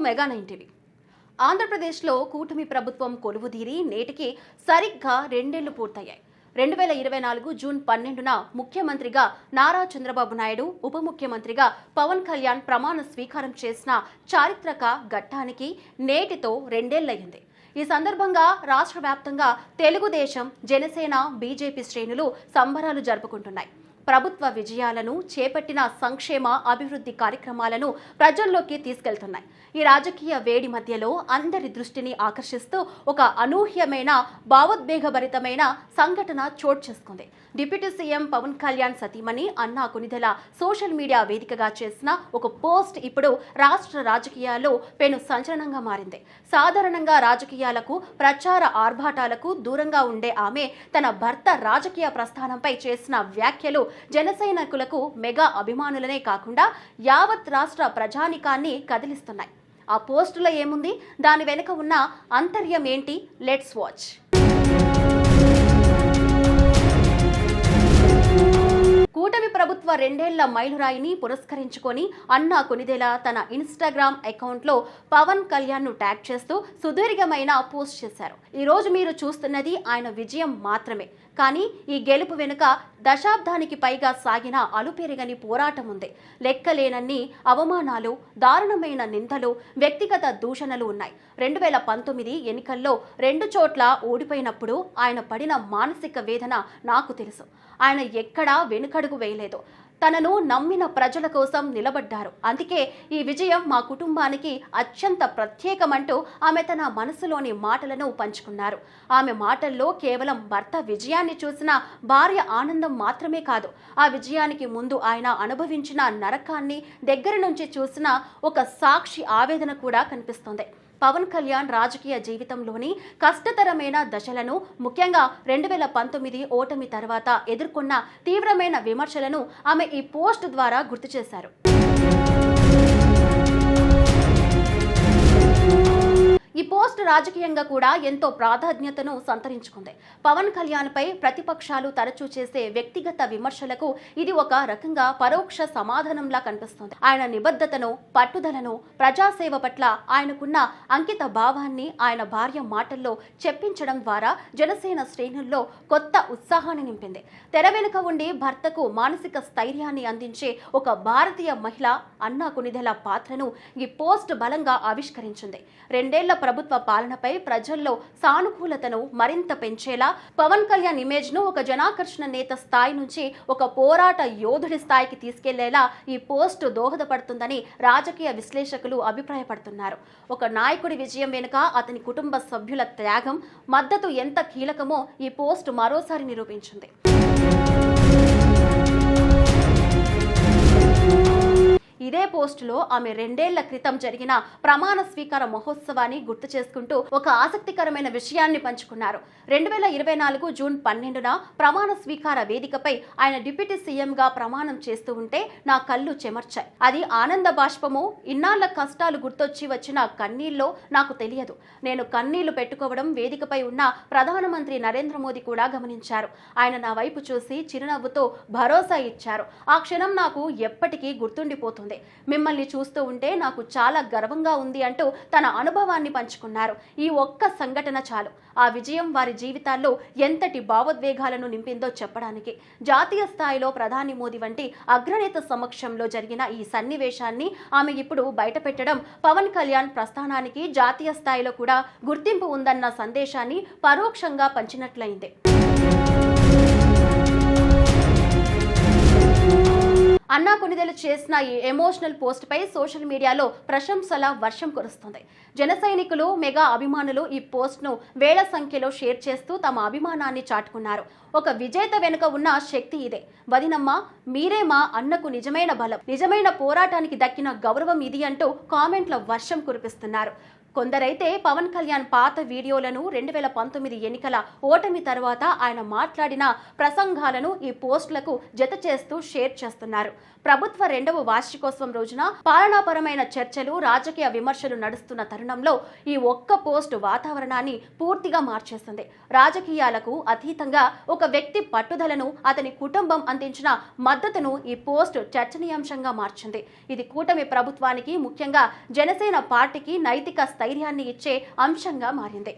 Mega 9 ఆంధ్రప్రదేశ్లో కూటమి ప్రభుత్వం కొలువుదీరి నేటికి సరిగ్గా 2 ఏళ్లు పూర్తయ్యాయి. 2024 జూన్ 12న ముఖ్యమంత్రిగా నారా చంద్రబాబు నాయుడు, ఉప ముఖ్యమంత్రిగా పవన్ కళ్యాణ్ ప్రమాణ స్వీకారం చేసిన చారిత్రక ఘట్టానికి నేటితో 2 ఏళ్లయ్యింది. ఈ సందర్భంగా రాష్ట్ర వ్యాప్తంగా తెలుగుదేశం, జనసేన, బీజేపీ శ్రేణులు సంబరాలు జరుపుకుంటున్నాయి. ప్రభుత్వ విజయాలను, చేపట్టిన సంక్షేమ అభివృద్ధి కార్యక్రమాలను ప్రజల్లోకి తీసుకెళ్తున్నాయి. ఈ రాజకీయ వేడి మధ్యలో అందరి దృష్టిని ఆకర్షిస్తూ ఒక అనూహ్యమైన, భావోద్వేగభరితమైన సంఘటన చోటు చేసుకుంది. డిప్యూటీ సీఎం పవన్ కళ్యాణ్ సతీమణి అన్నా కొనిదెల సోషల్ మీడియా వేదికగా చేసిన ఒక పోస్ట్ ఇప్పుడు రాష్ట్ర రాజకీయాల్లో పెను సంచలనంగా మారింది. సాధారణంగా రాజకీయాలకు, ప్రచార ఆర్భాటాలకు దూరంగా ఉండే ఆమె తన భర్త రాజకీయ ప్రస్థానంపై చేసిన వ్యాఖ్యలు జనసైనికులకు, మెగా అభిమానులనే కాకుండా యావత్ రాష్ట్ర ప్రజానికాన్ని కదిలిస్తున్నాయి. ఆ పోస్టులో ఏముంది, దాని వెనుక ఉన్న అంతర్యం ఏంటి? Let's watch. కూటమి ప్రభుత్వ 2 ఏళ్ల మైలురాయిని పురస్కరించుకొని అన్నా కొనిదెల తన ఇన్స్టాగ్రామ్ అకౌంట్లో పవన్ కళ్యాణ్ ను ట్యాగ్ చేస్తూ సుదీర్ఘమైన పోస్ట్ చేశారు. ఈ రోజు మీరు చూస్తున్నది ఆయన విజయం మాత్రమే, కానీ ఈ గెలుపు వెనుక దశాబ్దానికి పైగా సాగిన అలుపెరగని పోరాటం ఉంది. లెక్కలేనన్ని అవమానాలు, దారుణమైన నిందలు, వ్యక్తిగత దూషణలు ఉన్నాయి. 2019 ఎన్నికల్లో 2 చోట్ల ఓడిపోయినప్పుడు ఆయన పడిన మానసిక వేదన నాకు తెలుసు. ఆయన ఎక్కడా వెనుకడుగు వేయలేదు. తనను నమ్మిన ప్రజల కోసం నిలబడ్డారు. అందుకే ఈ విజయం మా కుటుంబానికి అత్యంత ప్రత్యేకమంటూ ఆమె తన మనసులోని మాటలను పంచుకున్నారు. ఆమె మాటల్లో కేవలం భర్త విజయాన్ని చూసిన భార్య ఆనందం మాత్రమే కాదు, ఆ విజయానికి ముందు ఆయన అనుభవించిన నరకాన్ని దగ్గర నుంచి చూసిన ఒక సాక్షి ఆవేదన కూడా కనిపిస్తోంది. పవన్ కళ్యాణ్ రాజకీయ జీవితంలోని కష్టతరమైన దశలను, ముఖ్యంగా 2019 ఓటమి తర్వాత ఎదుర్కొన్న తీవ్రమైన విమర్శలను ఆమె ఈ పోస్ట్ ద్వారా గుర్తు చేశారు. ఈ పోస్ట్ రాజకీయంగా కూడా ఎంతో ప్రాధాన్యతను సంతరించుకుంది. పవన్ కళ్యాణ్ పై ప్రతిపక్షాలు తరచూ చేసే వ్యక్తిగత విమర్శలకు ఇది ఒక రకంగా పరోక్ష సమాధానంలా కనిపిస్తుంది. ఆయన నిబద్ధతను, పట్టుదలను, ప్రజాసేవ పట్ల ఆయనకున్న అంకిత భావాన్ని ఆయన భార్య మాటల్లో చెప్పించడం ద్వారా జనసేన శ్రేణుల్లో కొత్త ఉత్సాహాన్ని నింపింది. తెర వెనుక ఉండి భర్తకు మానసిక స్థైర్యాన్ని అందించే ఒక భారతీయ మహిళ అన్నా కొనిదెల పాత్రను ఈ పోస్ట్ బలంగా ఆవిష్కరించింది. 2 ఏళ్ల ప్రభుత్వ పాలనపై ప్రజల్లో సానుకూలతను మరింత పెంచేలా, పవన్ కళ్యాణ్ ఇమేజ్ ను ఒక జనాకర్షణ నేత స్థాయి నుంచి ఒక పోరాట యోధుడి స్థాయికి తీసుకెళ్లేలా ఈ పోస్ట్ దోహదపడుతుందని రాజకీయ విశ్లేషకులు అభిప్రాయపడుతున్నారు. ఒక నాయకుడి విజయం వెనుక అతని కుటుంబ సభ్యుల త్యాగం, మద్దతు ఎంత కీలకమో ఈ పోస్ట్ మరోసారి నిరూపించింది. ఇదే పోస్టులో ఆమె 2 ఏళ్ల క్రితం జరిగిన ప్రమాణ స్వీకార మహోత్సవాన్ని గుర్తు చేసుకుంటూ ఒక ఆసక్తికరమైన విషయాన్ని పంచుకున్నారు. 2024 జూన్ 12న ప్రమాణ స్వీకార వేదికపై ఆయన డిప్యూటీ సీఎంగా ప్రమాణం చేస్తూ ఉంటే నా కళ్ళు చెమర్చాయి. అది ఆనంద బాష్పమో, ఇన్నాళ్ల కష్టాలు గుర్తొచ్చి వచ్చిన కన్నీళ్ళో నాకు తెలియదు. నేను కన్నీళ్లు పెట్టుకోవడం వేదికపై ఉన్న ప్రధానమంత్రి నరేంద్ర మోదీ కూడా గమనించారు. ఆయన నా వైపు చూసి చిరునవ్వుతో భరోసా ఇచ్చారు. ఆ క్షణం నాకు ఎప్పటికీ గుర్తుండిపోతుంది. మిమ్మల్ని చూస్తూ ఉంటే నాకు చాలా గర్వంగా ఉంది అంటూ తన అనుభవాన్ని పంచుకున్నారు. ఈ ఒక్క సంఘటన చాలు ఆ విజయం వారి జీవితాల్లో ఎంతటి భావోద్వేగాలను నింపిందో చెప్పడానికి. జాతీయ స్థాయిలో ప్రధాని మోదీ వంటి అగ్రనేత సమక్షంలో జరిగిన ఈ సన్నివేశాన్ని ఆమె ఇప్పుడు బయటపెట్టడం పవన్ కళ్యాణ్ ప్రస్థానానికి జాతీయ స్థాయిలో కూడా గుర్తింపు ఉందన్న సందేశాన్ని పరోక్షంగా పంచినట్లయింది. అన్నా కొనిదెల చేసిన ఈ ఎమోషనల్ పోస్ట్ పై సోషల్ మీడియాలో ప్రశంసల వర్షం కురుస్తుంది. జన సైనికులు, మెగా అభిమానులు ఈ పోస్ట్ ను వేల సంఖ్యలో షేర్ చేస్తూ తమ అభిమానాన్ని చాటుకున్నారు. ఒక విజేత వెనుక ఉన్న శక్తి ఇదే. వదినమ్మ, మీరే మా అన్నకు నిజమైన బలం, నిజమైన పోరాటానికి దక్కిన గౌరవం ఇది అంటూ కామెంట్ల వర్షం కురిపిస్తున్నారు. కొందరైతే పవన్ కళ్యాణ్ పాత వీడియోలను 2019 ఎన్నికల ఓటమి తర్వాత ఆయన మాట్లాడిన ప్రసంగాలను ఈ పోస్టులకు జత చేస్తూ షేర్ చేస్తున్నారు. ప్రభుత్వ 2వ వార్షికోత్సవం రోజున పాలనాపరమైన చర్చలు, రాజకీయ విమర్శలు నడుస్తున్న తరుణంలో ఈ ఒక్క పోస్ట్ వాతావరణాన్ని పూర్తిగా మార్చేస్తుంది. రాజకీయాలకు అతీతంగా ఒక వ్యక్తి పట్టుదలను, అతని కుటుంబం అందించిన మద్దతును ఈ పోస్ట్ చర్చనీయాంశంగా మార్చింది. ఇది కూటమి ప్రభుత్వానికి, ముఖ్యంగా జనసేన పార్టీకి నైతిక స్థైర్యాన్ని ఇచ్చే అంశంగా మారింది.